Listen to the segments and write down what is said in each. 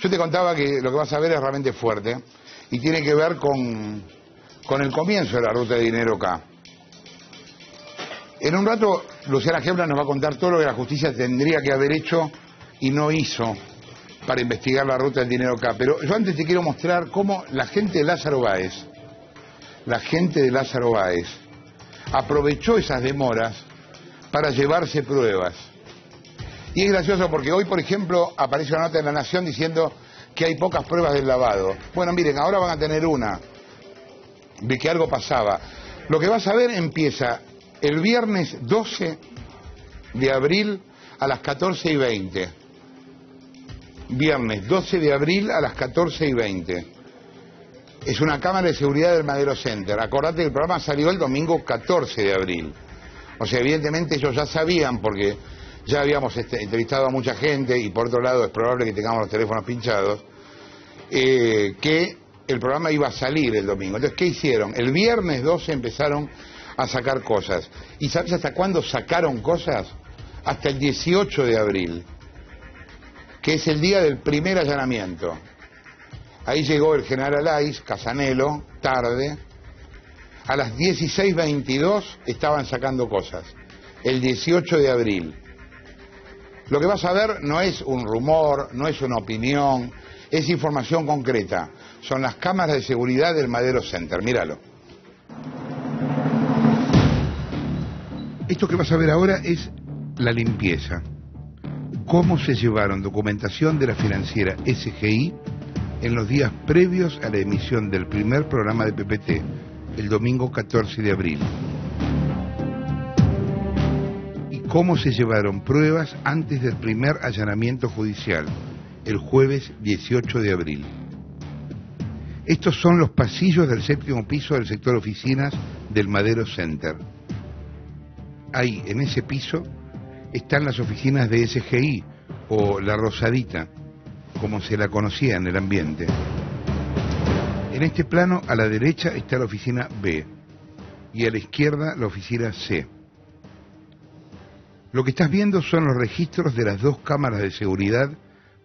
Yo te contaba que lo que vas a ver es realmente fuerte y tiene que ver con el comienzo de la ruta de dinero K. En un rato, Luciana Gebra nos va a contar todo lo que la justicia tendría que haber hecho y no hizo para investigar la ruta del dinero K. Pero yo antes te quiero mostrar cómo la gente de Lázaro Báez, aprovechó esas demoras para llevarse pruebas. Y es gracioso porque hoy, por ejemplo, aparece una nota en La Nación diciendo que hay pocas pruebas del lavado. Bueno, miren, ahora van a tener una de que algo pasaba. Lo que vas a ver empieza el viernes 12 de abril a las 14:20. Viernes 12 de abril a las 14:20. Es una cámara de seguridad del Madero Center. Acordate que el programa salió el domingo 14 de abril. O sea, evidentemente ellos ya sabían, porque ya habíamos entrevistado a mucha gente y por otro lado es probable que tengamos los teléfonos pinchados, que el programa iba a salir el domingo. Entonces, ¿qué hicieron? El viernes 12 empezaron a sacar cosas. ¿Y sabes hasta cuándo sacaron cosas? Hasta el 18 de abril, que es el día del primer allanamiento. Ahí llegó el general Alaiz, Casanelo, tarde. A las 16:22 estaban sacando cosas. El 18 de abril. Lo que vas a ver no es un rumor, no es una opinión, es información concreta. Son las cámaras de seguridad del Madero Center. Míralo. Esto que vas a ver ahora es la limpieza. Cómo se llevaron documentación de la financiera SGI en los días previos a la emisión del primer programa de PPT, el domingo 14 de abril. Y cómo se llevaron pruebas antes del primer allanamiento judicial, el jueves 18 de abril. Estos son los pasillos del 7º piso del sector oficinas del Madero Center. Ahí, en ese piso, están las oficinas de SGI, o La Rosadita, como se la conocía en el ambiente. En este plano, a la derecha está la oficina B, y a la izquierda la oficina C. Lo que estás viendo son los registros de las dos cámaras de seguridad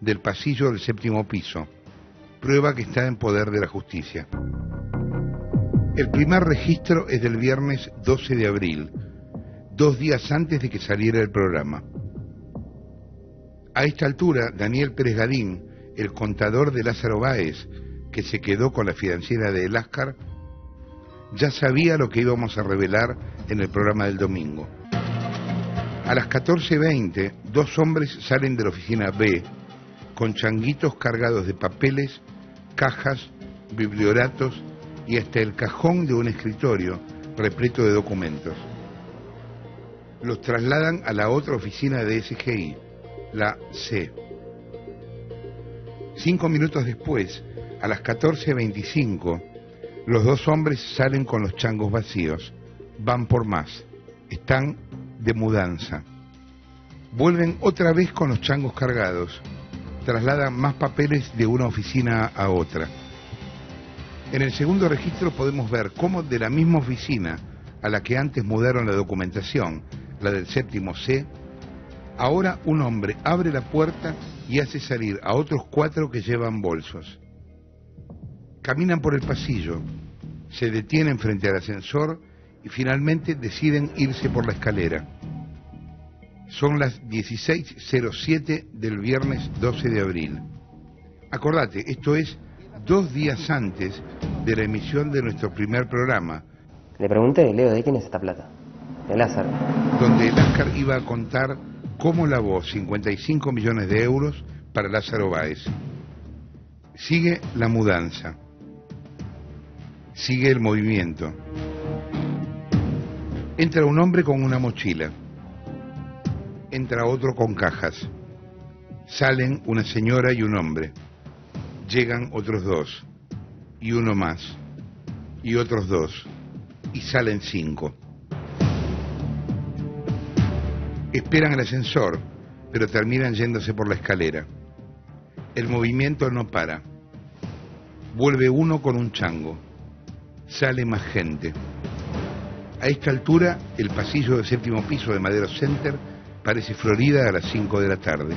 del pasillo del 7º piso, prueba que está en poder de la justicia. El primer registro es del viernes 12 de abril, 2 días antes de que saliera el programa. A esta altura, Daniel Pérez Gadín, el contador de Lázaro Báez, que se quedó con la financiera de Eláscar, ya sabía lo que íbamos a revelar en el programa del domingo. A las 14:20, 2 hombres salen de la oficina B con changuitos cargados de papeles, cajas, biblioratos y hasta el cajón de un escritorio repleto de documentos. Los trasladan a la otra oficina de SGI, la C. 5 minutos después, a las 14:25, los 2 hombres salen con los changos vacíos. Van por más. Están de mudanza. Vuelven otra vez con los changos cargados. Trasladan más papeles de una oficina a otra. En el segundo registro podemos ver cómo de la misma oficina a la que antes mudaron la documentación, la del 7º C, ahora un hombre abre la puerta y hace salir a otros 4 que llevan bolsos. Caminan por el pasillo, se detienen frente al ascensor y finalmente deciden irse por la escalera. Son las 16:07 del viernes 12 de abril. Acordate, esto es 2 días antes de la emisión de nuestro primer programa. Le pregunté, Leo, ¿de quién es esta plata? De Lázaro. Donde Eláscar iba a contar cómo lavó 55 millones de euros para Lázaro Báez. Sigue la mudanza. Sigue el movimiento. Entra un hombre con una mochila. Entra otro con cajas. Salen una señora y un hombre. Llegan otros 2. Y uno más. Y otros 2. Y salen 5. Esperan el ascensor, pero terminan yéndose por la escalera. El movimiento no para. Vuelve uno con un chango. Sale más gente. A esta altura, el pasillo del 7º piso de Madero Center parece Florida a las 5 de la tarde.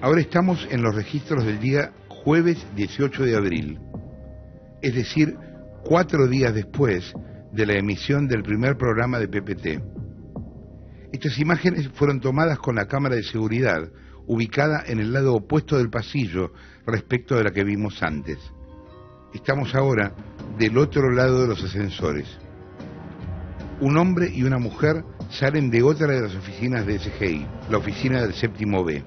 Ahora estamos en los registros del día jueves 18 de abril, es decir, 4 días después de la emisión del primer programa de PPT. Estas imágenes fueron tomadas con la cámara de seguridad, ubicada en el lado opuesto del pasillo respecto de la que vimos antes. Estamos ahora del otro lado de los ascensores. Un hombre y una mujer salen de otra de las oficinas de SGI, la oficina del séptimo B.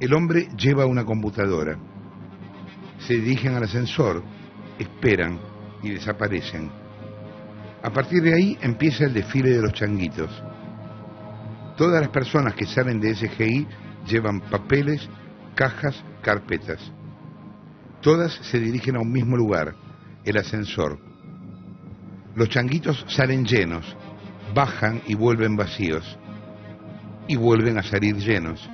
El hombre lleva una computadora. Se dirigen al ascensor, esperan y desaparecen. A partir de ahí empieza el desfile de los changuitos. Todas las personas que salen de SGI llevan papeles, cajas, carpetas. Todas se dirigen a un mismo lugar, el ascensor. Los changuitos salen llenos, bajan y vuelven vacíos, y vuelven a salir llenos.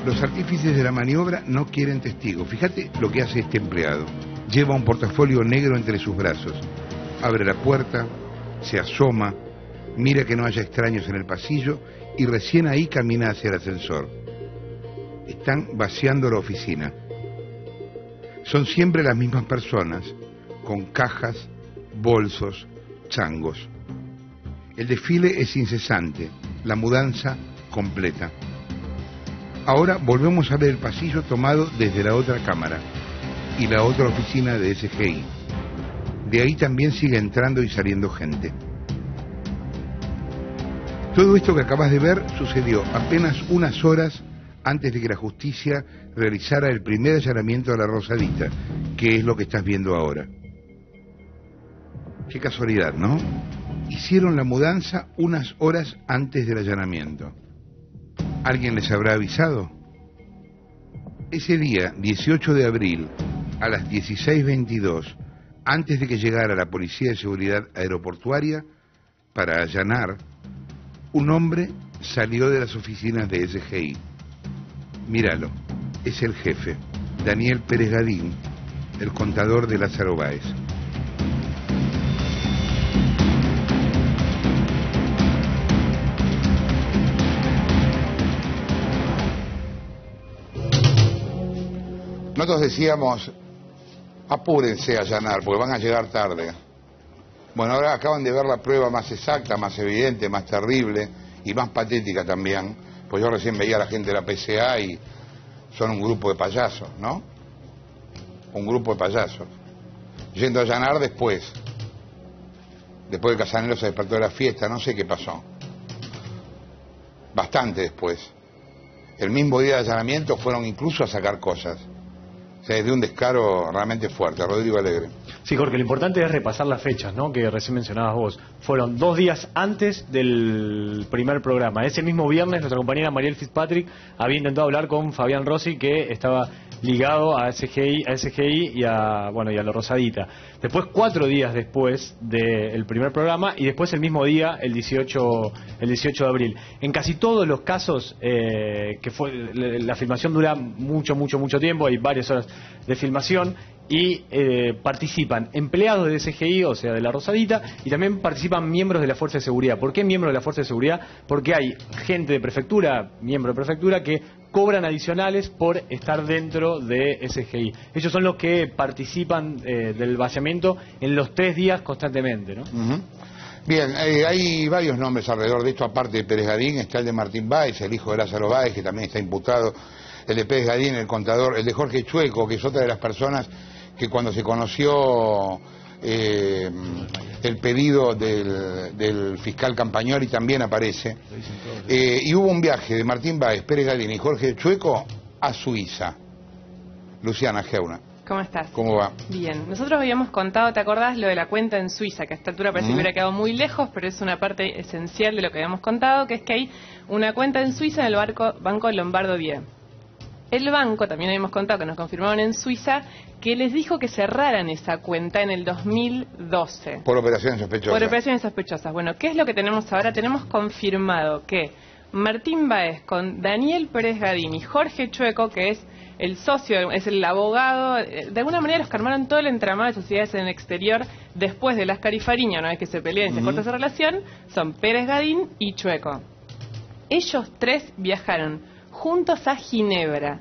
Los artífices de la maniobra no quieren testigos. Fíjate lo que hace este empleado. Lleva un portafolio negro entre sus brazos. Abre la puerta, se asoma, mira que no haya extraños en el pasillo y recién ahí camina hacia el ascensor. Están vaciando la oficina. Son siempre las mismas personas, con cajas, bolsos, changos. El desfile es incesante, la mudanza completa. Ahora volvemos a ver el pasillo tomado desde la otra cámara y la otra oficina de SGI. De ahí también sigue entrando y saliendo gente. Todo esto que acabas de ver sucedió apenas unas horas antes de que la justicia realizara el primer allanamiento de la Rosadita, que es lo que estás viendo ahora. Qué casualidad, ¿no? Hicieron la mudanza unas horas antes del allanamiento. ¿Alguien les habrá avisado? Ese día, 18 de abril, a las 16:22, antes de que llegara la Policía de Seguridad Aeroportuaria para allanar, un hombre salió de las oficinas de SGI. Míralo, es el jefe, Daniel Pérez Gadín, el contador de Lázaro Báez. Nosotros decíamos, apúrense a allanar, porque van a llegar tarde. Bueno, ahora acaban de ver la prueba más exacta, más evidente, más terrible y más patética también. Pues yo recién veía a la gente de la PCA y son un grupo de payasos, ¿no? Un grupo de payasos. Yendo a allanar después de que Casanelo se despertó de la fiesta, no sé qué pasó. Bastante después. El mismo día de allanamiento fueron incluso a sacar cosas. O sea, es de un descaro realmente fuerte. Rodrigo Alegre. Sí, Jorge, lo importante es repasar las fechas, ¿no?, que recién mencionabas vos. Fueron 2 días antes del primer programa. Ese mismo viernes nuestra compañera Mariel Fitzpatrick había intentado hablar con Fabián Rossi, que estaba ligado a SGI y a la Rosadita. Después, 4 días después del primer programa, y después el mismo día, el 18 de abril. En casi todos los casos la filmación dura mucho tiempo, hay varias horas de filmación, y participan empleados de SGI, o sea, de la Rosadita, y también participan miembros de la Fuerza de Seguridad. ¿Por qué miembros de la Fuerza de Seguridad? Porque hay gente de prefectura, miembro de prefectura, que cobran adicionales por estar dentro de SGI. Ellos son los que participan del vaciamiento en los 3 días constantemente, ¿no? Bien, hay varios nombres alrededor de esto, aparte de Pérez Gadín, está el de Martín Báez, el hijo de Lázaro Báez, que también está imputado, el de Pérez Gadín, el contador, el de Jorge Chueco, que es otra de las personas que cuando se conoció el pedido del fiscal Campagnoli también aparece, y hubo un viaje de Martín Báez, Pérez Gadín y Jorge Chueco a Suiza. Luciana Geuna. ¿Cómo estás? ¿Cómo va? Bien. Nosotros habíamos contado, ¿te acordás lo de la cuenta en Suiza? Que a esta altura parece que hubiera quedado muy lejos, pero es una parte esencial de lo que habíamos contado, que es que hay una cuenta en Suiza en el Banco Lombardo Bien. El banco, también habíamos contado que nos confirmaron en Suiza, que les dijo que cerraran esa cuenta en el 2012. Por operaciones sospechosas. Por operaciones sospechosas. Bueno, ¿qué es lo que tenemos ahora? Tenemos confirmado que Martín Báez con Daniel Pérez Gadín y Jorge Chueco, que es el socio, es el abogado, de alguna manera los que armaron todo el entramado de sociedades en el exterior después de Láscar y Fariña, una vez que se pelean y se corta esa relación, son Pérez Gadín y Chueco. Ellos tres viajaron juntos a Ginebra.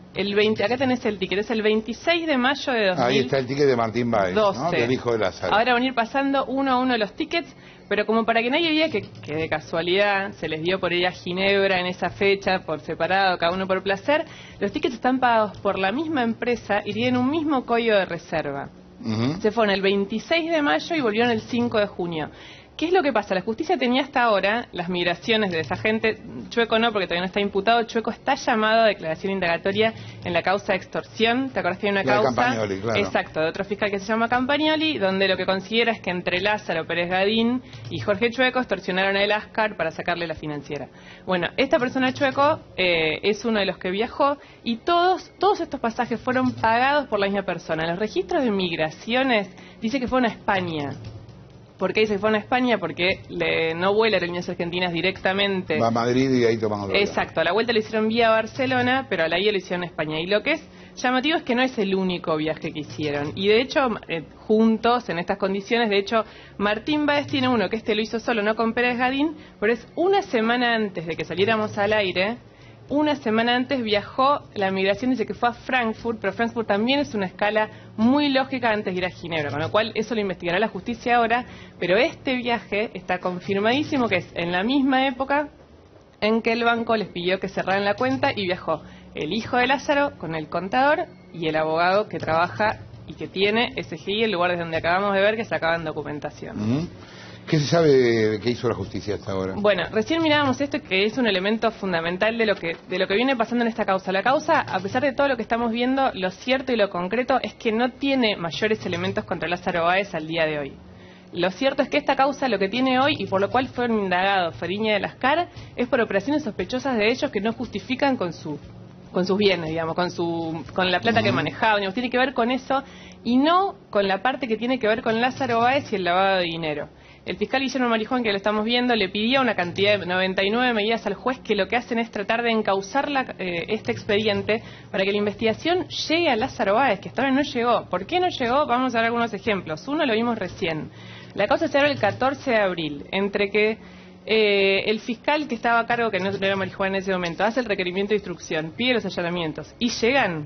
Acá tenés el ticket, es el 26 de mayo de 2012. Ahí está el ticket de Martín Báez, ¿no? Del hijo de Lázaro. Ahora van a ir pasando uno a uno los tickets, pero como para que nadie vea que de casualidad se les dio por ir a Ginebra en esa fecha, por separado, cada uno por placer, los tickets están pagados por la misma empresa y tienen un mismo código de reserva. Se fueron el 26 de mayo y volvieron el 5 de junio. ¿Qué es lo que pasa? La justicia tenía hasta ahora las migraciones de esa gente. Chueco no, porque todavía no está imputado. Chueco está llamado a declaración indagatoria en la causa de extorsión. ¿Te acordás que hay una causa? De Campagnoli, claro. Exacto, de otro fiscal que se llama Campagnoli, donde lo que considera es que entre Lázaro Pérez Gadín y Jorge Chueco extorsionaron a Láscar para sacarle la financiera. Bueno, esta persona Chueco es uno de los que viajó y todos estos pasajes fueron pagados por la misma persona. Los registros de migraciones dice que fueron a España. ¿Por qué dice que fueron a España? Porque no vuela a Aerolíneas Argentinas directamente. Va a Madrid y ahí toman otro. Exacto, a la vuelta lo hicieron vía Barcelona, pero a la ida lo hicieron a España. Y lo que es llamativo es que no es el único viaje que hicieron. Y de hecho, juntos, en estas condiciones, de hecho, Martín Báez tiene uno que lo hizo solo, no con Pérez Gadín, pero es una semana antes de que saliéramos al aire. Una semana antes viajó, la migración dice que fue a Frankfurt, pero Frankfurt también es una escala muy lógica antes de ir a Ginebra, con lo cual eso lo investigará la justicia ahora, pero este viaje está confirmadísimo que es en la misma época en que el banco les pidió que cerraran la cuenta y viajó el hijo de Lázaro con el contador y el abogado que trabaja y que tiene SGI, el lugar desde donde acabamos de ver que sacaban documentación. ¿Qué se sabe de qué hizo la justicia hasta ahora? Bueno, recién mirábamos esto que es un elemento fundamental de lo que viene pasando en esta causa. La causa, a pesar de todo lo que estamos viendo, lo cierto y lo concreto es que no tiene mayores elementos contra Lázaro Báez al día de hoy. Lo cierto es que esta causa lo que tiene hoy y por lo cual fueron indagados Fariña y Láscar es por operaciones sospechosas de ellos que no justifican con sus bienes, digamos, con la plata que manejaban, digamos, tiene que ver con eso y no con la parte que tiene que ver con Lázaro Báez y el lavado de dinero. El fiscal Guillermo Marijón, que lo estamos viendo, le pidió una cantidad de 99 medidas al juez que lo que hacen es tratar de encauzar este expediente para que la investigación llegue a Lázaro Báez, que hasta ahora no llegó. ¿Por qué no llegó? Vamos a ver algunos ejemplos. Uno lo vimos recién. La causa se abre el 14 de abril, entre que el fiscal que estaba a cargo, que no era Marijón en ese momento, hace el requerimiento de instrucción, pide los allanamientos y llegan.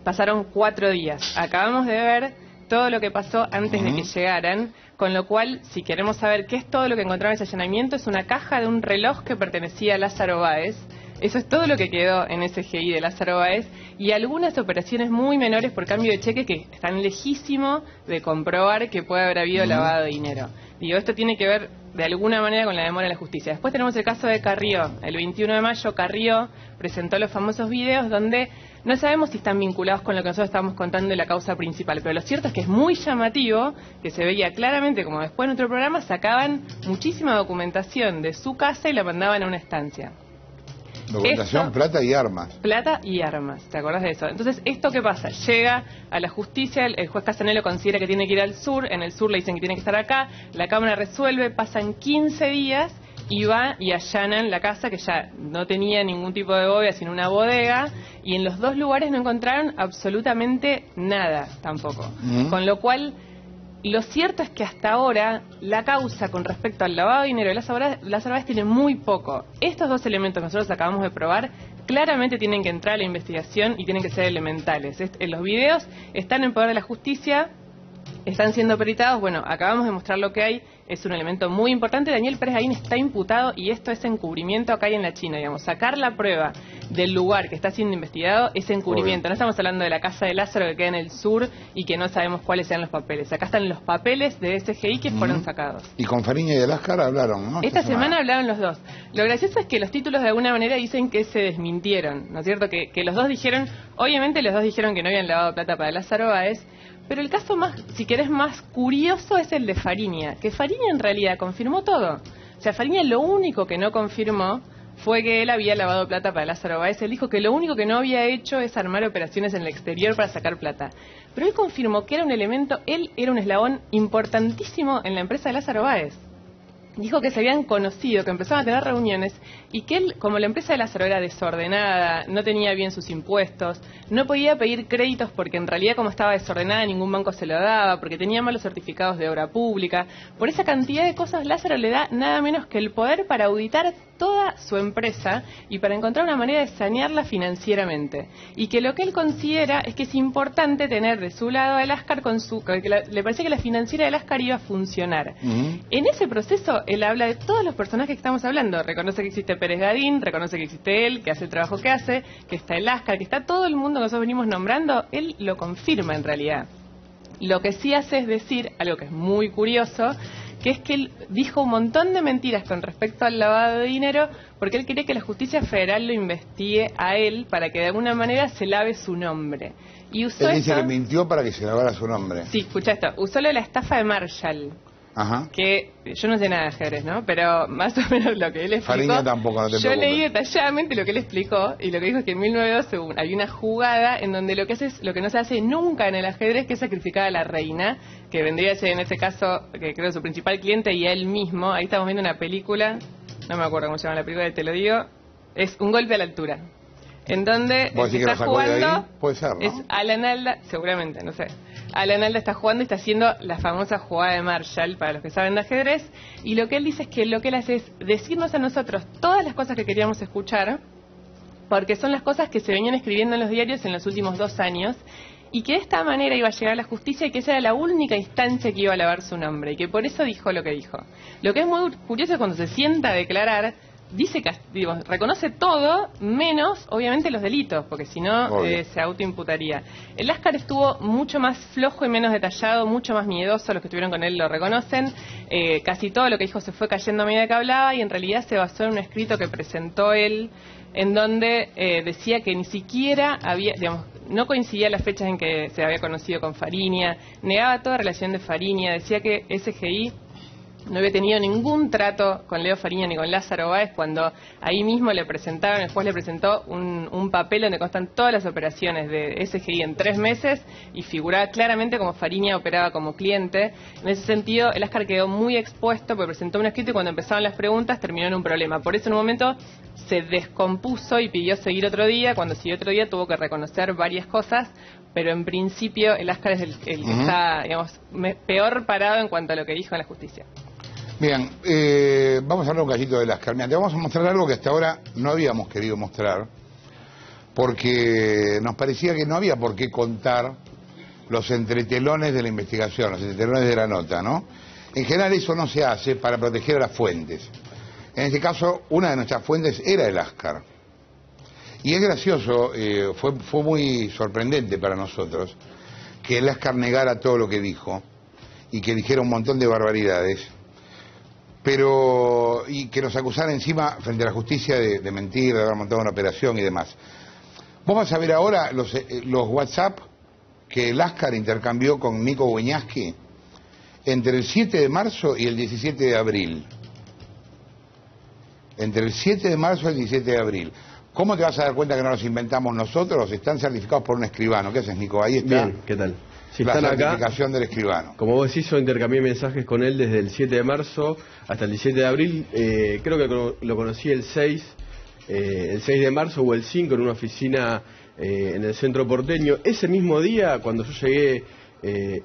Pasaron 4 días. Acabamos de ver todo lo que pasó antes de que llegaran, con lo cual, si queremos saber qué es todo lo que encontraron en ese allanamiento, es una caja de un reloj que pertenecía a Lázaro Báez. Eso es todo lo que quedó en ese SGI de Lázaro Báez y algunas operaciones muy menores por cambio de cheque que están lejísimo de comprobar que puede haber habido lavado de dinero. Digo, esto tiene que ver de alguna manera con la demora de la justicia. Después tenemos el caso de Carrió. El 21 de mayo Carrió presentó los famosos videos donde no sabemos si están vinculados con lo que nosotros estábamos contando de la causa principal, pero lo cierto es que es muy llamativo que se veía claramente, como después en otro programa, sacaban muchísima documentación de su casa y la mandaban a una estancia. Documentación, plata y armas. Plata y armas, ¿te acordás de eso? Entonces, ¿esto qué pasa? Llega a la justicia, el juez Casanelo considera que tiene que ir al sur, en el sur le dicen que tiene que estar acá, la Cámara resuelve, pasan 15 días y va y allanan la casa que ya no tenía ningún tipo de bóveda, sino una bodega, y en los dos lugares no encontraron absolutamente nada tampoco. Con lo cual, lo cierto es que hasta ahora la causa con respecto al lavado de dinero de Lázaro Báez tiene muy poco. Estos dos elementos que nosotros acabamos de probar claramente tienen que entrar a la investigación y tienen que ser elementales. Los videos están en poder de la justicia, están siendo peritados. Bueno, acabamos de mostrar lo que hay, es un elemento muy importante. Daniel Pérez Gadín está imputado y esto es encubrimiento acá y en la China, digamos. Sacar la prueba del lugar que está siendo investigado es encubrimiento. No estamos hablando de la casa de Lázaro que queda en el sur y que no sabemos cuáles sean los papeles. Acá están los papeles de SGI que fueron sacados. Y con Fariña y Láscar hablaron, ¿no? Esta semana hablaron los dos. Lo gracioso es que los títulos de alguna manera dicen que se desmintieron, ¿no es cierto? Que los dos dijeron, obviamente los dos dijeron que no habían lavado plata para Lázaro Báez. Pero el caso más, si querés, más curioso es el de Fariña, que Fariña en realidad confirmó todo. O sea, Fariña lo único que no confirmó fue que él había lavado plata para Lázaro Báez. Él dijo que lo único que no había hecho es armar operaciones en el exterior para sacar plata. Pero él confirmó que era un elemento, él era un eslabón importantísimo en la empresa de Lázaro Báez. dijo que se habían conocido, que empezaban a tener reuniones y que él, como la empresa de Lázaro era desordenada, no tenía bien sus impuestos, no podía pedir créditos porque en realidad como estaba desordenada ningún banco se lo daba, porque tenía malos certificados de obra pública. Por esa cantidad de cosas Lázaro le da nada menos que el poder para auditar toda su empresa y para encontrar una manera de sanearla financieramente. Y que lo que él considera es que es importante tener de su lado a Lascar le parecía que la financiera de Lascar iba a funcionar. En ese proceso él habla de todos los personajes que estamos hablando. Reconoce que existe Pérez Gadín, reconoce que existe él, que hace el trabajo que hace, que está el Lascar, que está todo el mundo que nosotros venimos nombrando. Él lo confirma en realidad. Lo que sí hace es decir, algo que es muy curioso, que es que él dijo un montón de mentiras con respecto al lavado de dinero porque él quería que la justicia federal lo investigue a él para que de alguna manera se lave su nombre. Y usó él dice que mintió para que se lavara su nombre. Sí, escucha esto. Usó lo de la estafa de Marshall. Ajá. Que yo no sé nada de ajedrez, ¿no? Pero más o menos lo que él explicó. Fariña tampoco, no te preocupes. Yo leí detalladamente lo que él explicó y lo que dijo es que en 1912 había una jugada en donde lo que hace es lo que no se hace nunca en el ajedrez, que es sacrificar a la reina, que vendría a ser en ese caso, que creo su principal cliente y a él mismo. Ahí estamos viendo una película, no me acuerdo cómo se llama la película, te lo digo, es Un golpe a la altura. En donde el que está jugando puede ser, ¿no? es Alan Alda, seguramente, no sé. Alan Alda está jugando y está haciendo la famosa jugada de Marshall, para los que saben de ajedrez, y lo que él dice es que lo que él hace es decirnos a nosotros todas las cosas que queríamos escuchar, porque son las cosas que se venían escribiendo en los diarios en los últimos 2 años, y que de esta manera iba a llegar a la justicia y que esa era la única instancia que iba a lavar su nombre, y que por eso dijo lo que dijo. Lo que es muy curioso es cuando se sienta a declarar, dice que reconoce todo menos obviamente los delitos, porque si no se autoimputaría. El Lascar estuvo mucho más flojo y menos detallado, mucho más miedoso. Los que estuvieron con él lo reconocen. Casi todo lo que dijo se fue cayendo a medida que hablaba y en realidad se basó en un escrito que presentó él en donde decía que ni siquiera había, digamos, no coincidía las fechas en que se había conocido con Fariña, negaba toda relación de Fariña, decía que SGI no había tenido ningún trato con Leo Fariña ni con Lázaro Báez, cuando ahí mismo le presentaron, el juez le presentó un papel donde constan todas las operaciones de SGI en 3 meses y figuraba claramente como Fariña operaba como cliente. En ese sentido, el Lascar quedó muy expuesto porque presentó un escrito y cuando empezaron las preguntas terminó en un problema. Por eso en un momento se descompuso y pidió seguir otro día. Cuando siguió otro día tuvo que reconocer varias cosas, pero en principio el Lascar es el que está, digamos, peor parado en cuanto a lo que dijo en la justicia. Bien, vamos a hablar un cachito de Lascar. Te vamos a mostrar algo que hasta ahora no habíamos querido mostrar, porque nos parecía que no había por qué contar los entretelones de la investigación, los entretelones de la nota, ¿no? En general eso no se hace para proteger a las fuentes. En este caso, una de nuestras fuentes era el Lascar. Y es gracioso, fue muy sorprendente para nosotros que el Lascar negara todo lo que dijo y que dijera un montón de barbaridades, pero y que nos acusara encima frente a la justicia de mentir, de haber montado una operación y demás. Vamos a ver ahora los WhatsApp que Lascar intercambió con Nico Wiñaski entre el 7 de marzo y el 17 de abril. Entre el 7 de marzo y el 17 de abril. ¿Cómo te vas a dar cuenta que no los inventamos nosotros? Están certificados por un escribano. ¿Qué haces, Nico? Ahí está. Bien, ¿qué tal? Si la están certificación acá, del escribano. Como vos decís, yo intercambié mensajes con él desde el 7 de marzo hasta el 17 de abril. Creo que lo conocí el 6 de marzo o el 5 en una oficina en el centro porteño. Ese mismo día, cuando yo llegué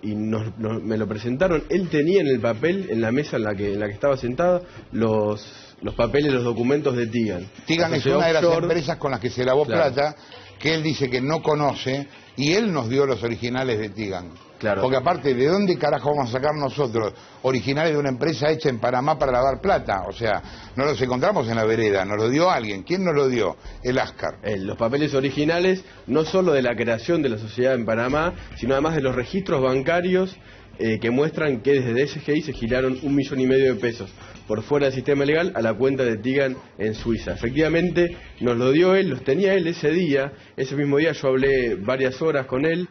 y me lo presentaron, él tenía en el papel, en la mesa en la que estaba sentado, los papeles, los documentos de Tigan. Tigan es una de las empresas con las que se lavó plata, que él dice que no conoce, y él nos dio los originales de Tigan. Claro. Porque aparte, ¿de dónde carajo vamos a sacar nosotros originales de una empresa hecha en Panamá para lavar plata? O sea, no los encontramos en la vereda, nos lo dio alguien. ¿Quién nos lo dio? El Lascar. Los papeles originales, no solo de la creación de la sociedad en Panamá, sino además de los registros bancarios que muestran que desde SGI se giraron 1,5 millones de pesos por fuera del sistema legal a la cuenta de Tigan en Suiza. Efectivamente, nos lo dio él, los tenía él ese día. Ese mismo día yo hablé varias horas con él.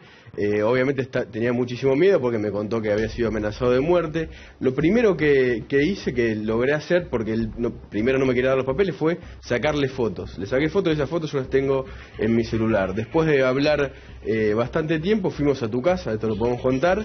Obviamente tenía muchísimo miedo porque me contó que había sido amenazado de muerte. Lo primero que hice, que logré hacer, porque él primero no me quería dar los papeles, fue sacarle fotos. Le saqué fotos y esas fotos yo las tengo en mi celular. Después de hablar bastante tiempo, fuimos a tu casa, esto lo podemos contar.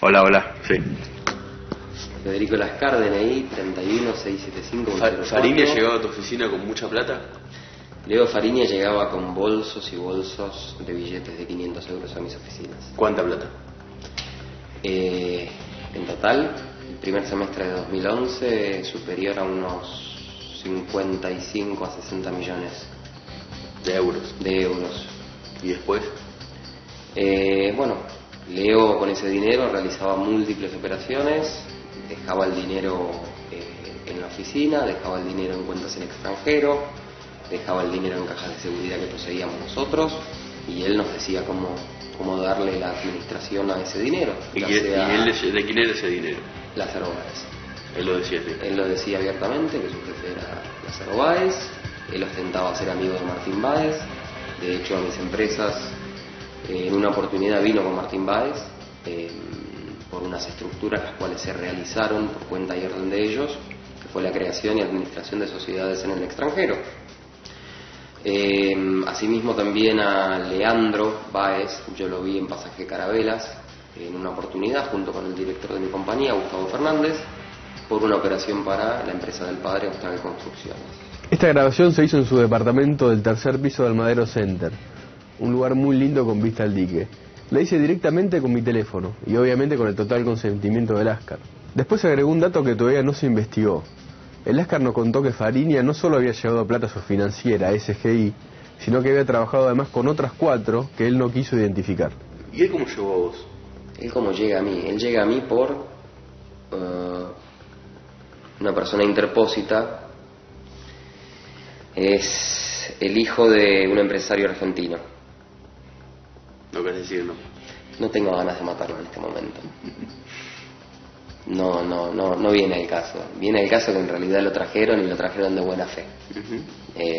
Hola, hola, sí. Federico Lascar, DNI 31675. ¿Fariña llegaba a tu oficina con mucha plata? Leo Fariña llegaba con bolsos y bolsos de billetes de 500 euros a mis oficinas. ¿Cuánta plata? En total, el primer semestre de 2011 superior a unos 55 a 60 millones. ¿De euros? De euros. ¿Y después? Bueno, Leo con ese dinero realizaba múltiples operaciones, dejaba el dinero en la oficina, dejaba el dinero en cuentas en extranjero, dejaba el dinero en cajas de seguridad que poseíamos nosotros, y él nos decía cómo darle la administración a ese dinero. ¿Y él de quién era ese dinero? Lázaro Báez. Él lo decía, sí. Él lo decía abiertamente, que su jefe era Lázaro Báez. Él ostentaba ser amigo de Martín Báez. De hecho, a mis empresas, en una oportunidad vino con Martín Báez por unas estructuras las cuales se realizaron por cuenta y orden de ellos, que fue la creación y administración de sociedades en el extranjero. Asimismo también a Leandro Báez, yo lo vi en Pasaje Carabelas en una oportunidad junto con el director de mi compañía, Gustavo Fernández, por una operación para la empresa del padre, Austral Construcciones. Esta grabación se hizo en su departamento del tercer piso del Madero Center, un lugar muy lindo con vista al dique. La hice directamente con mi teléfono y obviamente con el total consentimiento del Lascar. Después agregó un dato que todavía no se investigó. El Lascar nos contó que Fariña no solo había llevado plata a su financiera, SGI, sino que había trabajado además con otras 4 que él no quiso identificar. ¿Y él cómo llegó a vos? Él cómo llega a mí. Él llega a mí por una persona interpósita. Es el hijo de un empresario argentino. ¿No querés decirlo? No tengo ganas de matarlo en este momento. No viene el caso. Viene el caso que en realidad lo trajeron y lo trajeron de buena fe.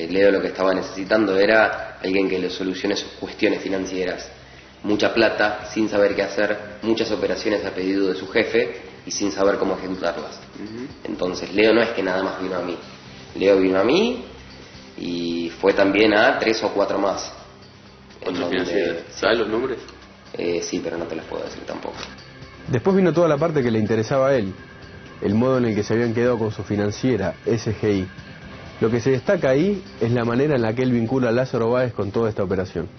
Leo lo que estaba necesitando era alguien que le solucione sus cuestiones financieras. Mucha plata, sin saber qué hacer, muchas operaciones a pedido de su jefe y sin saber cómo ejecutarlas. Entonces Leo no es que nada más vino a mí. Leo vino a mí y fue también a 3 o 4 más. ¿Sabes los nombres? Sí, pero no te los puedo decir tampoco. Después vino toda la parte que le interesaba a él, el modo en el que se habían quedado con su financiera, SGI. Lo que se destaca ahí es la manera en la que él vincula a Lázaro Báez con toda esta operación.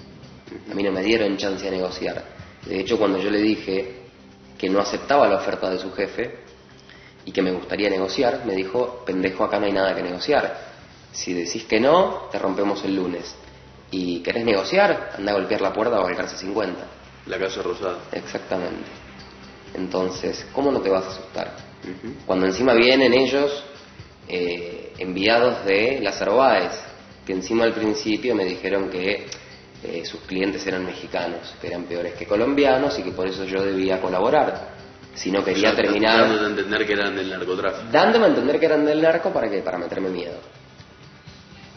A mí no me dieron chance a negociar. De hecho, cuando yo le dije que no aceptaba la oferta de su jefe y que me gustaría negociar, me dijo: pendejo, acá no hay nada que negociar. Si decís que no, te rompemos el lunes. ¿Y querés negociar? Anda a golpear la puerta o al cárcel 50. La Casa Rosada. Exactamente. Entonces, ¿cómo no te vas a asustar? Cuando encima vienen ellos enviados de Lázaro Báez, que encima al principio me dijeron que sus clientes eran mexicanos, que eran peores que colombianos y que por eso yo debía colaborar. Si no quería terminar... Dándome a entender que eran del narcotráfico. Dándome a entender que eran del narco, ¿para qué? Para meterme miedo.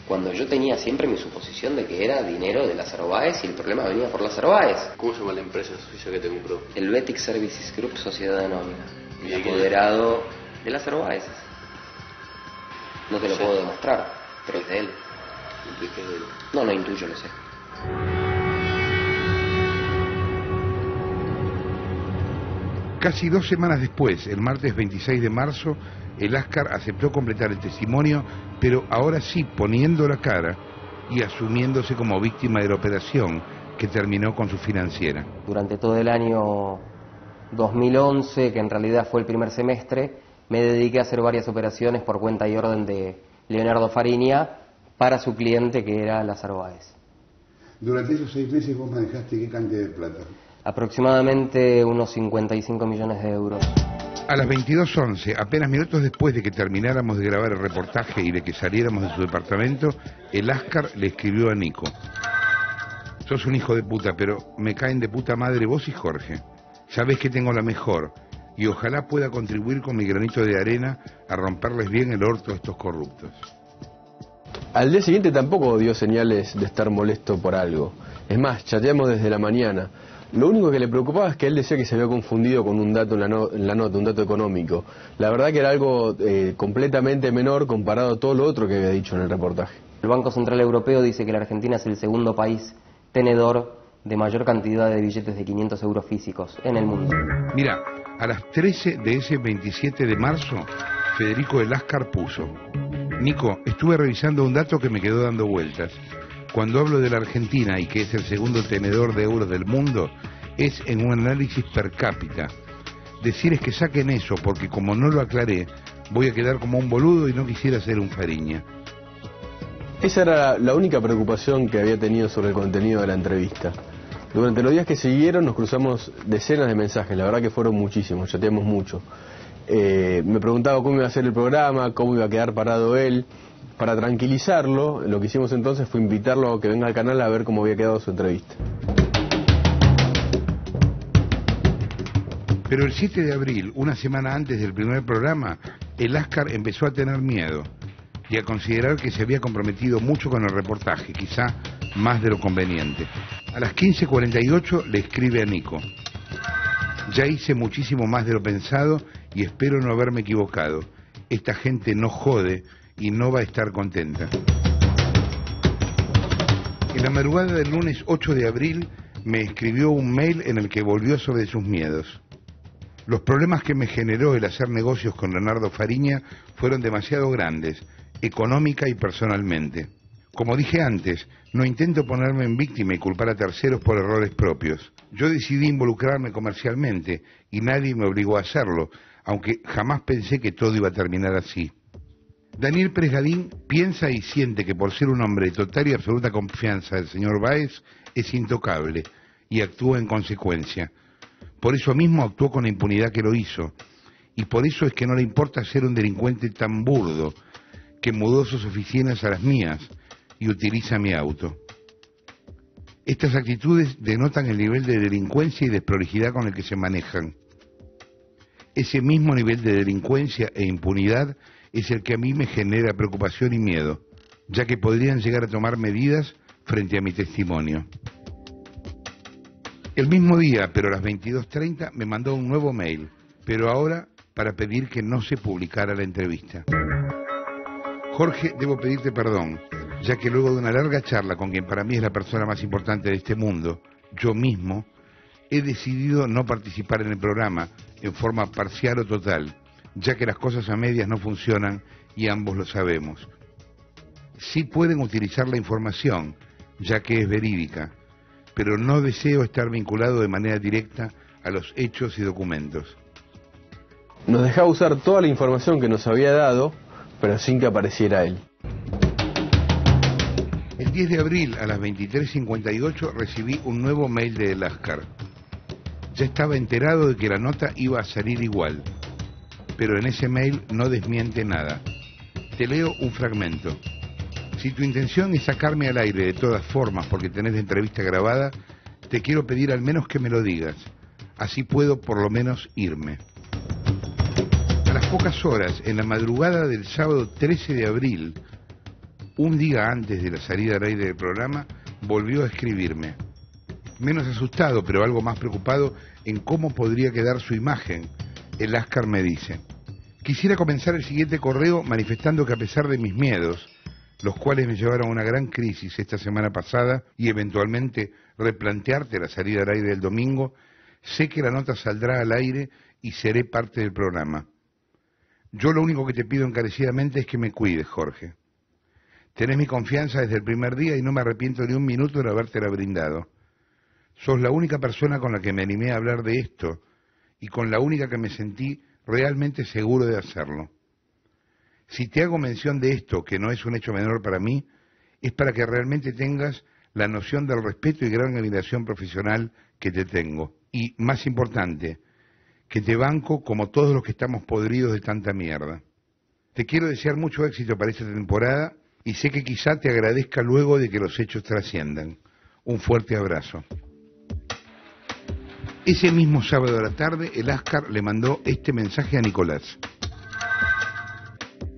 Cuando yo tenía siempre mi suposición de que era dinero de Lázaro Báez y el problema venía por Lázaro Báez. ¿Cómo se llama la empresa suiza que te compró? El Betic Services Group, Sociedad Anónima. ¿Y de apoderado de Lázaro Báez. No te lo puedo demostrar, pero es de él. ¿Intuís que es de él? No intuyo, lo sé. Casi 2 semanas después, el martes 26 de marzo, el Lascar aceptó completar el testimonio, pero ahora sí poniendo la cara y asumiéndose como víctima de la operación que terminó con su financiera. Durante todo el año 2011, que en realidad fue el primer semestre, me dediqué a hacer varias operaciones por cuenta y orden de Leonardo Fariña para su cliente, que era Lázaro Báez. Durante esos 6 meses vos manejaste ¿qué cantidad de plata? Aproximadamente unos 55 millones de euros. A las 22:11, apenas minutos después de que termináramos de grabar el reportaje y de que saliéramos de su departamento, el Lascar le escribió a Nico: sos un hijo de puta, pero me caen de puta madre vos y Jorge. Sabés que tengo la mejor y ojalá pueda contribuir con mi granito de arena a romperles bien el orto a estos corruptos. Al día siguiente tampoco dio señales de estar molesto por algo. Es más, chateamos desde la mañana. Lo único que le preocupaba es que él decía que se había confundido con un dato en la nota, un dato económico. La verdad que era algo completamente menor comparado a todo lo otro que había dicho en el reportaje. El Banco Central Europeo dice que la Argentina es el segundo país tenedor de mayor cantidad de billetes de 500 euros físicos en el mundo. Mira, a las 13 de ese 27 de marzo, Federico de Lascar puso: Nico, estuve revisando un dato que me quedó dando vueltas. Cuando hablo de la Argentina y que es el segundo tenedor de euros del mundo, es en un análisis per cápita. Decir es que saquen eso, porque como no lo aclaré, voy a quedar como un boludo y no quisiera ser un Fariña. Esa era la única preocupación que había tenido sobre el contenido de la entrevista. Durante los días que siguieron nos cruzamos decenas de mensajes, la verdad que fueron muchísimos, chateamos mucho. Me preguntaba cómo iba a ser el programa, cómo iba a quedar parado él. Para tranquilizarlo, lo que hicimos entonces fue invitarlo a que venga al canal a ver cómo había quedado su entrevista. Pero el 7 de abril, una semana antes del primer programa, el Lascar empezó a tener miedo y a considerar que se había comprometido mucho con el reportaje, quizá más de lo conveniente. A las 15:48 le escribe a Nico: ya hice muchísimo más de lo pensado y espero no haberme equivocado. Esta gente no jode y no va a estar contenta. En la madrugada del lunes 8 de abril me escribió un mail en el que volvió sobre sus miedos. Los problemas que me generó el hacer negocios con Leonardo Fariña fueron demasiado grandes, económica y personalmente. Como dije antes, no intento ponerme en víctima y culpar a terceros por errores propios. Yo decidí involucrarme comercialmente y nadie me obligó a hacerlo, aunque jamás pensé que todo iba a terminar así. Daniel Pérez Gadín piensa y siente que por ser un hombre de total y absoluta confianza del señor Báez es intocable y actúa en consecuencia. Por eso mismo actuó con la impunidad que lo hizo, y por eso es que no le importa ser un delincuente tan burdo que mudó sus oficinas a las mías y utiliza mi auto. Estas actitudes denotan el nivel de delincuencia y desprolijidad con el que se manejan. Ese mismo nivel de delincuencia e impunidad es el que a mí me genera preocupación y miedo, ya que podrían llegar a tomar medidas frente a mi testimonio. El mismo día, pero a las 22:30, me mandó un nuevo mail, pero ahora para pedir que no se publicara la entrevista. Jorge, debo pedirte perdón, ya que luego de una larga charla con quien para mí es la persona más importante de este mundo, yo mismo, he decidido no participar en el programa en forma parcial o total, ya que las cosas a medias no funcionan y ambos lo sabemos. Sí pueden utilizar la información, ya que es verídica, pero no deseo estar vinculado de manera directa a los hechos y documentos. Nos dejaba usar toda la información que nos había dado, pero sin que apareciera él. El 10 de abril a las 23:58 recibí un nuevo mail de Lascar. Ya estaba enterado de que la nota iba a salir igual, pero en ese mail no desmiente nada. Te leo un fragmento. Si tu intención es sacarme al aire de todas formas porque tenés la entrevista grabada, te quiero pedir al menos que me lo digas. Así puedo por lo menos irme. A las pocas horas, en la madrugada del sábado 13 de abril, un día antes de la salida al aire del programa, volvió a escribirme. Menos asustado, pero algo más preocupado en cómo podría quedar su imagen, el Lascar me dice: quisiera comenzar el siguiente correo manifestando que a pesar de mis miedos, los cuales me llevaron a una gran crisis esta semana pasada y eventualmente replantearte la salida al aire del domingo, sé que la nota saldrá al aire y seré parte del programa. Yo lo único que te pido encarecidamente es que me cuides, Jorge. Tenés mi confianza desde el primer día y no me arrepiento ni un minuto de habértela brindado. Sos la única persona con la que me animé a hablar de esto y con la única que me sentí realmente seguro de hacerlo. Si te hago mención de esto, que no es un hecho menor para mí, es para que realmente tengas la noción del respeto y gran admiración profesional que te tengo. Y, más importante, que te banco como todos los que estamos podridos de tanta mierda. Te quiero desear mucho éxito para esta temporada y sé que quizá te agradezca luego de que los hechos trasciendan. Un fuerte abrazo. Ese mismo sábado a la tarde, el Lascar le mandó este mensaje a Nicolás.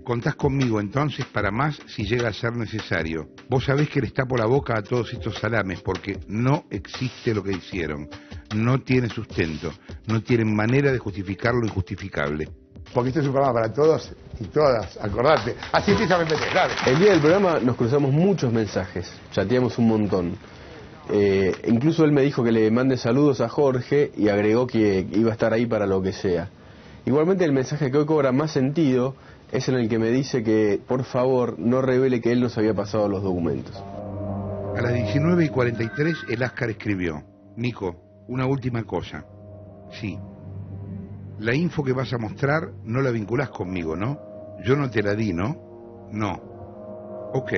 Contás conmigo entonces para más si llega a ser necesario. Vos sabés que les tapo la boca a todos estos salames porque no existe lo que hicieron. No tiene sustento. No tienen manera de justificar lo injustificable. Porque este es un programa para todos y todas, acordate. Así empieza a repetir, claro. El día del programa nos cruzamos muchos mensajes, chateamos un montón. Incluso él me dijo que le mande saludos a Jorge y agregó que iba a estar ahí para lo que sea. Igualmente el mensaje que hoy cobra más sentido es en el que me dice que por favor no revele que él nos había pasado los documentos. A las 19:43 el Ascar escribió: Nico, una última cosa. Sí, la info que vas a mostrar no la vinculás conmigo, ¿no? Yo no te la di, ¿no? No. Ok.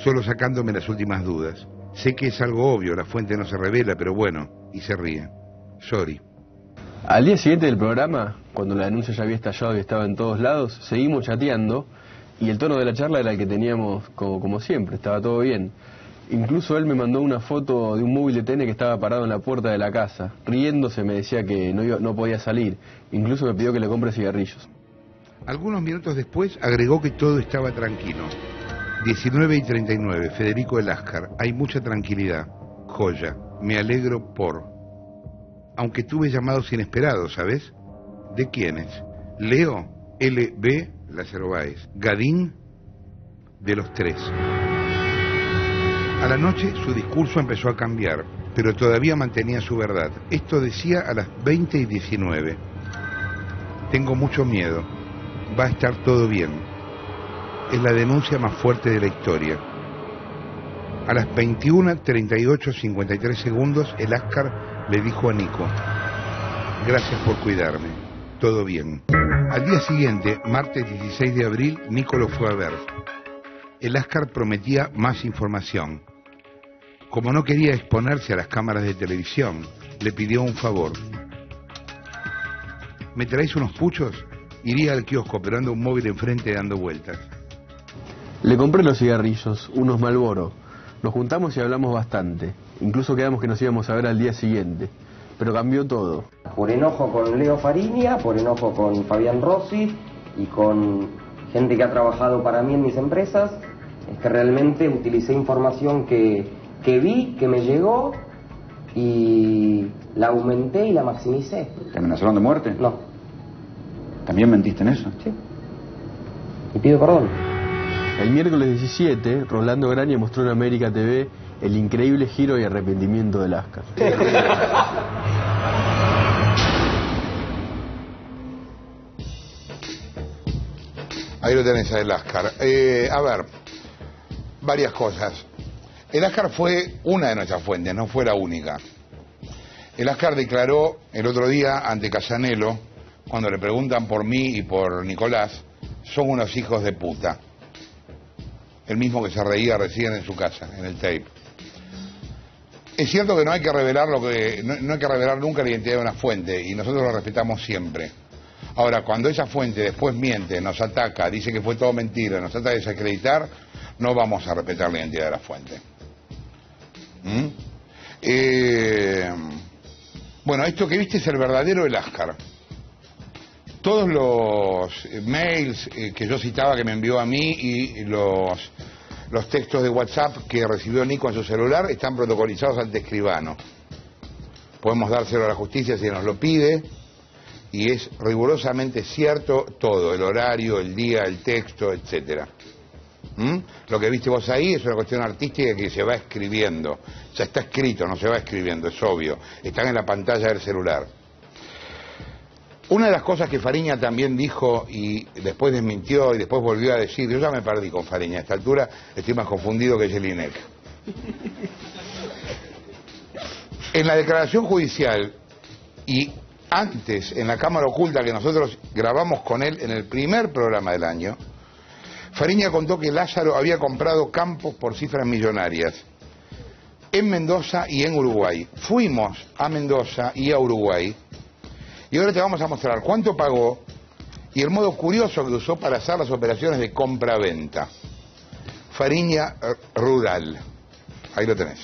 Solo sacándome las últimas dudas. Sé que es algo obvio, la fuente no se revela, pero bueno, y se ríe. Sorry. Al día siguiente del programa, cuando la denuncia ya había estallado y estaba en todos lados, seguimos chateando y el tono de la charla era el que teníamos como siempre, estaba todo bien. Incluso él me mandó una foto de un móvil de TN que estaba parado en la puerta de la casa. Riéndose me decía que no podía salir. Incluso me pidió que le compre cigarrillos. Algunos minutos después agregó que todo estaba tranquilo. 19:39, Federico El Ascar. Hay mucha tranquilidad. Joya. Me alegro por... Aunque tuve llamados inesperados, ¿sabes? ¿De quiénes? Leo, LB, Lázaro Báez. Gadín, de los tres. A la noche su discurso empezó a cambiar, pero todavía mantenía su verdad. Esto decía a las 20:19. Tengo mucho miedo. Va a estar todo bien. Es la denuncia más fuerte de la historia. A las 21:38:53 segundos, el Ascar le dijo a Nico: gracias por cuidarme. Todo bien. Al día siguiente, martes 16 de abril, Nico lo fue a ver. El Ascar prometía más información. Como no quería exponerse a las cámaras de televisión, le pidió un favor. ¿Me traéis unos puchos? Iría al kiosco, pero ando un móvil enfrente dando vueltas. Le compré los cigarrillos, unos Marlboro. Nos juntamos y hablamos bastante. Incluso quedamos que nos íbamos a ver al día siguiente. Pero cambió todo. Por enojo con Leo Fariña, por enojo con Fabián Rossi y con gente que ha trabajado para mí en mis empresas, es que realmente utilicé información que vi, que me llegó y la aumenté y la maximicé. ¿Te amenazaron de muerte? No. ¿También mentiste en eso? Sí. Y pido perdón. El miércoles 17, Rolando Graña mostró en América TV el increíble giro y arrepentimiento del Ascar. Ahí lo tenés a El Ascar. A ver, varias cosas. El Ascar fue una de nuestras fuentes, no fue la única. El Ascar declaró el otro día ante Casanelo, cuando le preguntan por mí y por Nicolás, son unos hijos de puta. El mismo que se reía recién en su casa, en el tape. Es cierto que no hay que revelar no hay que revelar nunca la identidad de una fuente, y nosotros lo respetamos siempre. Ahora, cuando esa fuente después miente, nos ataca, dice que fue todo mentira, nos trata de desacreditar, no vamos a respetar la identidad de la fuente. Bueno, esto que viste es el verdadero El Ascar. Todos los mails que yo citaba que me envió a mí y los textos de WhatsApp que recibió Nico en su celular están protocolizados ante escribano. Podemos dárselo a la justicia si nos lo pide, y es rigurosamente cierto todo, el horario, el día, el texto, etcétera. Lo que viste vos ahí es una cuestión artística que se va escribiendo. Ya está escrito, no se va escribiendo, es obvio. Están en la pantalla del celular. Una de las cosas que Fariña también dijo y después desmintió y después volvió a decir, yo ya me perdí con Fariña, a esta altura estoy más confundido que Jelinek. En la declaración judicial y antes en la cámara oculta que nosotros grabamos con él en el primer programa del año, Fariña contó que Lázaro había comprado campos por cifras millonarias en Mendoza y en Uruguay. Fuimos a Mendoza y a Uruguay. Y ahora te vamos a mostrar cuánto pagó y el modo curioso que usó para hacer las operaciones de compra-venta. Fariña Rural. Ahí lo tenés.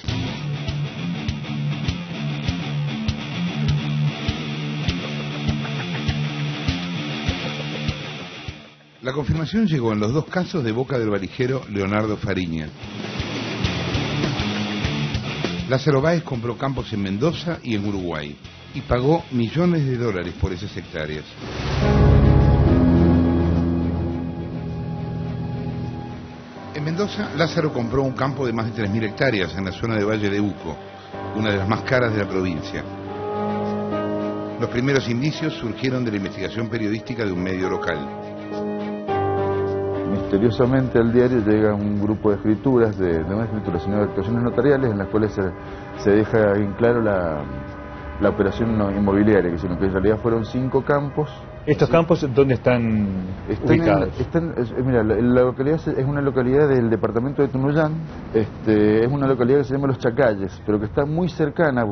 La confirmación llegó en los dos casos de boca del valijero Leonardo Fariña. Lázaro Báez compró campos en Mendoza y en Uruguay y pagó millones de dólares por esas hectáreas. En Mendoza, Lázaro compró un campo de más de 3.000 hectáreas en la zona de Valle de Uco, una de las más caras de la provincia. Los primeros indicios surgieron de la investigación periodística de un medio local. Misteriosamente al diario llega un grupo de escrituras, no escrituras, sino de actuaciones notariales, en las cuales se deja en claro la operación inmobiliaria, que en realidad fueron 5 campos. ¿Estos campos dónde están ubicados? Mira, la localidad es una localidad del departamento de Tunuyán, es una localidad que se llama Los Chacalles, pero que está muy cercana,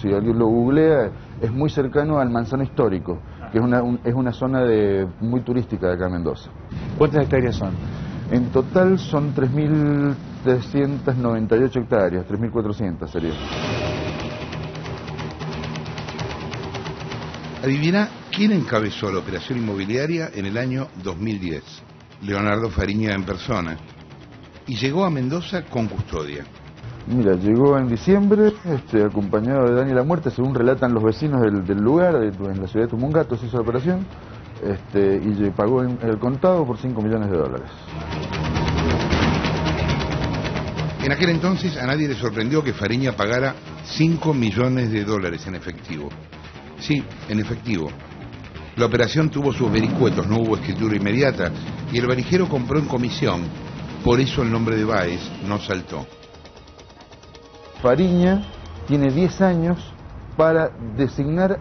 si alguien lo googlea, es muy cercano al Manzano Histórico, que es una zona muy turística de acá en Mendoza. ¿Cuántas hectáreas son? En total son 3.398 hectáreas, 3.400 sería. Adivina quién encabezó la operación inmobiliaria en el año 2010. Leonardo Fariña en persona. Y llegó a Mendoza con custodia. Mira, llegó en diciembre, acompañado de Dani La Muerte, según relatan los vecinos del lugar, en la ciudad de Tumungato se hizo la operación, y pagó el contado por $5 millones. En aquel entonces a nadie le sorprendió que Fariña pagara $5 millones en efectivo. Sí, en efectivo. La operación tuvo sus vericuetos, no hubo escritura inmediata, y el varijero compró en comisión, por eso el nombre de Báez no saltó. Fariña tiene 10 años para designar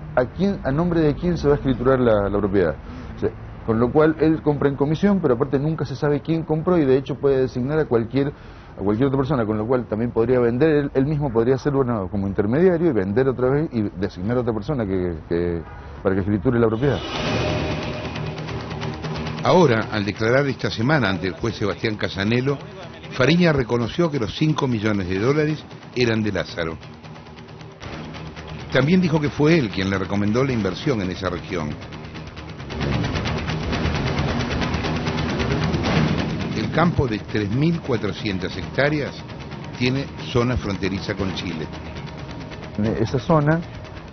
a nombre de quién se va a escriturar la propiedad. O sea, con lo cual él compra en comisión, pero aparte nunca se sabe quién compró y de hecho puede designar a cualquier otra persona, con lo cual también podría vender, él mismo podría ser como intermediario y vender otra vez y designar a otra persona para que escriture la propiedad. Ahora, al declarar esta semana ante el juez Sebastián Casanelo, Fariña reconoció que los $5 millones eran de Lázaro. También dijo que fue él quien le recomendó la inversión en esa región. El campo de 3.400 hectáreas tiene zona fronteriza con Chile. En esa zona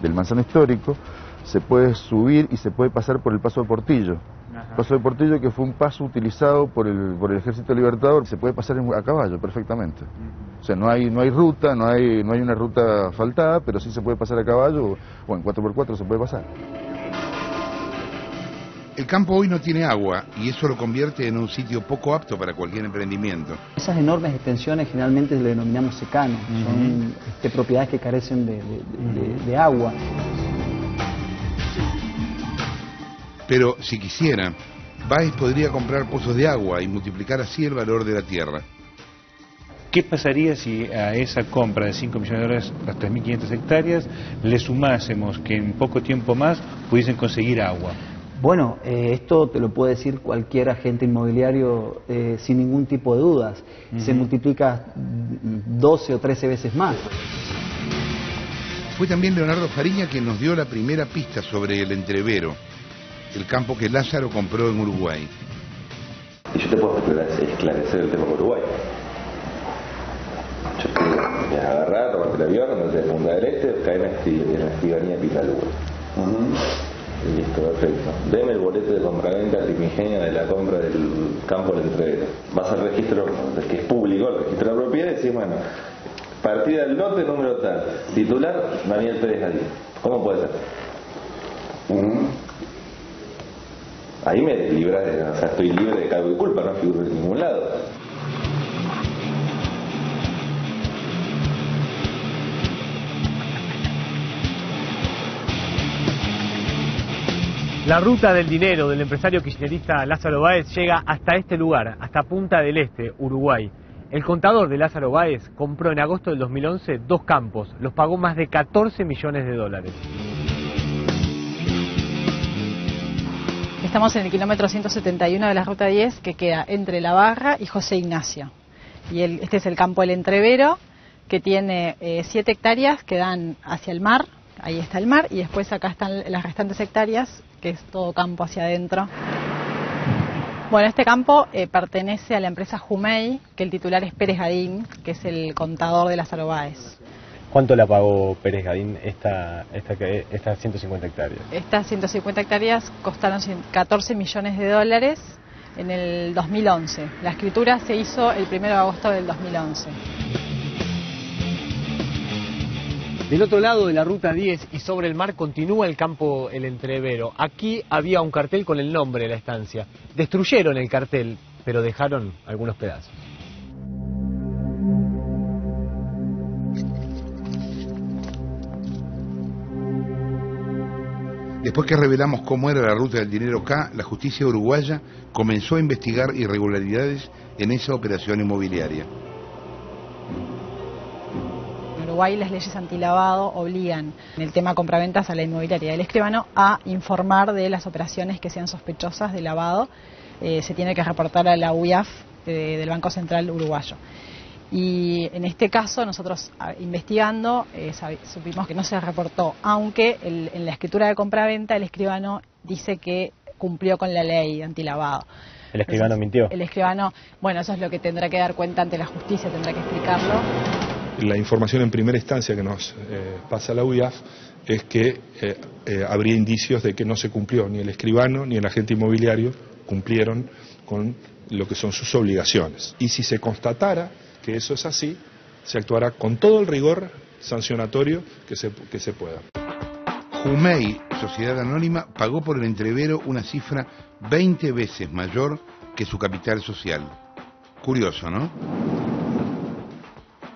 del Manzano Histórico se puede subir y se puede pasar por el Paso de Portillo. Paso de Portillo, que fue un paso utilizado por el Ejército Libertador, se puede pasar a caballo perfectamente. O sea, no hay ruta, no hay una ruta asfaltada, pero sí se puede pasar a caballo o en 4x4 se puede pasar. El campo hoy no tiene agua y eso lo convierte en un sitio poco apto para cualquier emprendimiento. Esas enormes extensiones generalmente le denominamos secanos, son propiedades que carecen de agua. Pero si quisiera, Báez podría comprar pozos de agua y multiplicar así el valor de la tierra. ¿Qué pasaría si a esa compra de $5 millones, las 3.500 hectáreas, le sumásemos que en poco tiempo más pudiesen conseguir agua? Bueno, esto te lo puede decir cualquier agente inmobiliario sin ningún tipo de dudas. Se multiplica 12 o 13 veces más. Fue también Leonardo Fariña quien nos dio la primera pista sobre el Entrevero, el campo que Lázaro compró en Uruguay. Y yo te puedo esclarecer el tema con Uruguay. Yo te agarrar, tomarte el avión, andarte de Punta del Este, caer en la Estiganía Pitalúa. Listo, perfecto. Deme el boleto de compraventa primigenia de la compra del campo del Entrevero. Vas al registro, que es público, el registro de la propiedad, y decís, bueno, partida del lote, número tal, titular, Daniel Pérez Gadín. ¿Cómo puede ser? Ahí me libra o sea, estoy libre de cargo y culpa, no figuro en ningún lado. La ruta del dinero del empresario kirchnerista Lázaro Báez llega hasta este lugar, hasta Punta del Este, Uruguay. El contador de Lázaro Báez compró en agosto del 2011 2 campos, los pagó más de $14 millones. Estamos en el kilómetro 171 de la ruta 10, que queda entre La Barra y José Ignacio. Y este es el campo El Entrevero, que tiene 7 hectáreas que dan hacia el mar. Ahí está el mar y después acá están las restantes hectáreas, que es todo campo hacia adentro. Bueno, este campo pertenece a la empresa Jumey, que el titular es Pérez Gadín, que es el contador de Lázaro Báez. ¿Cuánto la pagó Pérez Gadín estas 150 hectáreas? Estas 150 hectáreas costaron $14 millones, en el 2011. La escritura se hizo el 1 de agosto del 2011. Del otro lado de la ruta 10 y sobre el mar continúa el campo El Entrevero. Aquí había un cartel con el nombre de la estancia. Destruyeron el cartel, pero dejaron algunos pedazos. Después que revelamos cómo era la ruta del dinero K, la justicia uruguaya comenzó a investigar irregularidades en esa operación inmobiliaria. En Uruguay las leyes antilavado obligan en el tema compraventas a la inmobiliaria del escribano a informar de las operaciones que sean sospechosas de lavado. Se tiene que reportar a la UIAF del Banco Central Uruguayo. Y en este caso nosotros investigando supimos que no se reportó, aunque en la escritura de compraventa el escribano dice que cumplió con la ley antilavado. ¿El escribano mintió? El escribano, bueno, eso es lo que tendrá que dar cuenta ante la justicia, tendrá que explicarlo. La información en primera instancia que nos pasa la UIAF es que habría indicios de que no se cumplió, ni el escribano ni el agente inmobiliario cumplieron con lo que son sus obligaciones. Y si se constatara que eso es así, se actuará con todo el rigor sancionatorio que se pueda. Jumey, Sociedad Anónima, pagó por El Entrevero una cifra 20 veces mayor que su capital social. Curioso, ¿no?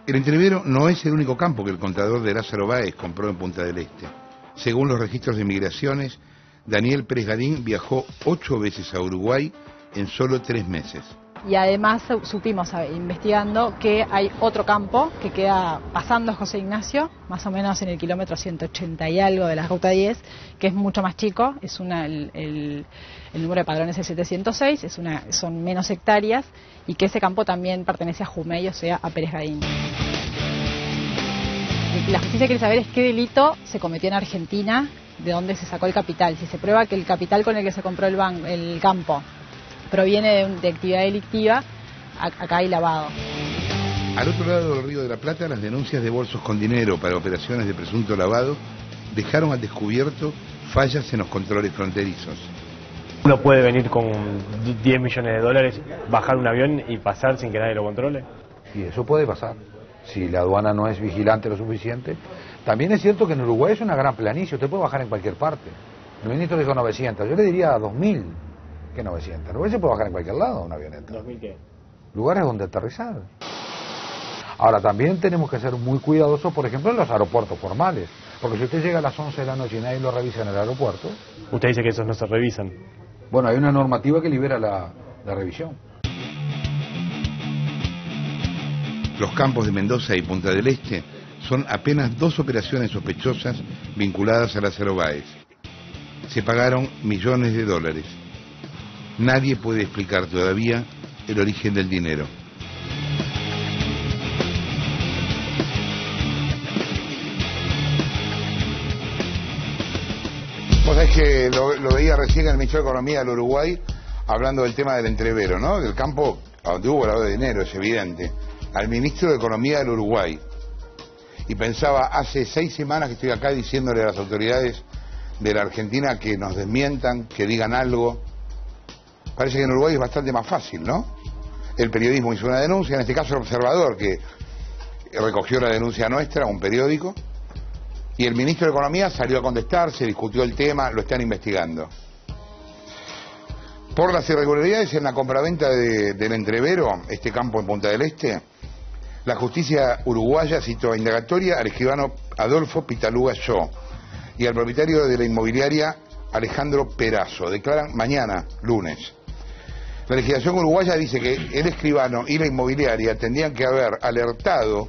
El Entrevero no es el único campo que el contador de Lázaro Báez compró en Punta del Este. Según los registros de migraciones, Daniel Pérez Gadín viajó 8 veces a Uruguay en solo 3 meses. Y además supimos, investigando, que hay otro campo que queda pasando José Ignacio, más o menos en el kilómetro 180 y algo de la ruta 10, que es mucho más chico, es el número de padrones es el 706, son menos hectáreas, y que ese campo también pertenece a Jumey, o sea, a Pérez Gadín. La justicia quiere saber es qué delito se cometió en Argentina, de dónde se sacó el capital. Si se prueba que el capital con el que se compró el campo proviene de actividad delictiva, acá hay lavado. Al otro lado del Río de la Plata, las denuncias de bolsos con dinero para operaciones de presunto lavado dejaron al descubierto fallas en los controles fronterizos. ¿Uno puede venir con 10 millones de dólares, bajar un avión y pasar sin que nadie lo controle? Y eso puede pasar, si la aduana no es vigilante lo suficiente. También es cierto que en Uruguay es una gran planicie, usted puede bajar en cualquier parte. El ministro dijo 900, yo le diría 2000. ¿Qué 900? Uruguay se puede bajar en cualquier lado una avioneta. ¿2000 qué? Lugares donde aterrizar. Ahora, también tenemos que ser muy cuidadosos, por ejemplo, en los aeropuertos formales. Porque si usted llega a las 11 de la noche y nadie lo revisa en el aeropuerto... Usted dice que esos no se revisan. Bueno, hay una normativa que libera la revisión. Los campos de Mendoza y Punta del Este son apenas 2 operaciones sospechosas vinculadas a Lázaro Báez. Se pagaron millones de dólares. Nadie puede explicar todavía el origen del dinero. Vos sabés que lo veía recién el ministro de Economía del Uruguay hablando del tema del Entrevero, ¿no? Del campo donde hubo lavado de dinero, es evidente. Al ministro de Economía del Uruguay. Y pensaba, hace 6 semanas que estoy acá diciéndole a las autoridades de la Argentina que nos desmientan, que digan algo. Parece que en Uruguay es bastante más fácil, ¿no? El periodismo hizo una denuncia, en este caso el Observador, que recogió la denuncia nuestra, un periódico, y el ministro de Economía salió a contestar, se discutió el tema, lo están investigando. Por las irregularidades en la compraventa del Entrevero, este campo en Punta del Este, la justicia uruguaya citó a indagatoria al escribano Adolfo Pitaluga Shaw y al propietario de la inmobiliaria Alejandro Perazo. Declaran mañana, lunes. La legislación uruguaya dice que el escribano y la inmobiliaria tendrían que haber alertado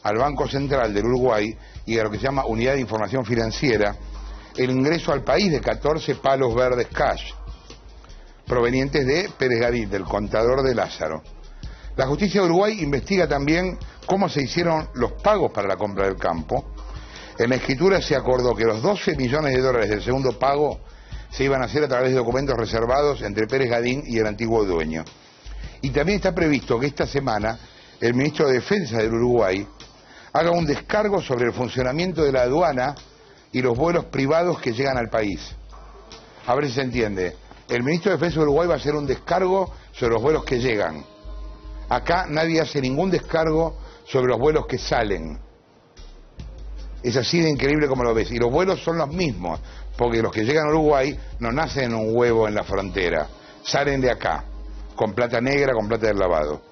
al Banco Central del Uruguay y a lo que se llama Unidad de Información Financiera el ingreso al país de 14 palos verdes cash provenientes de Pérez Gadín, del contador de Lázaro. La justicia de Uruguay investiga también cómo se hicieron los pagos para la compra del campo. En la escritura se acordó que los 12 millones de dólares del segundo pago se iban a hacer a través de documentos reservados entre Pérez Gadín y el antiguo dueño. Y también está previsto que esta semana el ministro de Defensa del Uruguay haga un descargo sobre el funcionamiento de la aduana y los vuelos privados que llegan al país. A ver si se entiende. el ministro de Defensa de Uruguay va a hacer un descargo sobre los vuelos que llegan. Acá nadie hace ningún descargo sobre los vuelos que salen. Es así de increíble como lo ves. Y los vuelos son los mismos, porque los que llegan a Uruguay no nacen en un huevo en la frontera, salen de acá, con plata negra, con plata del lavado.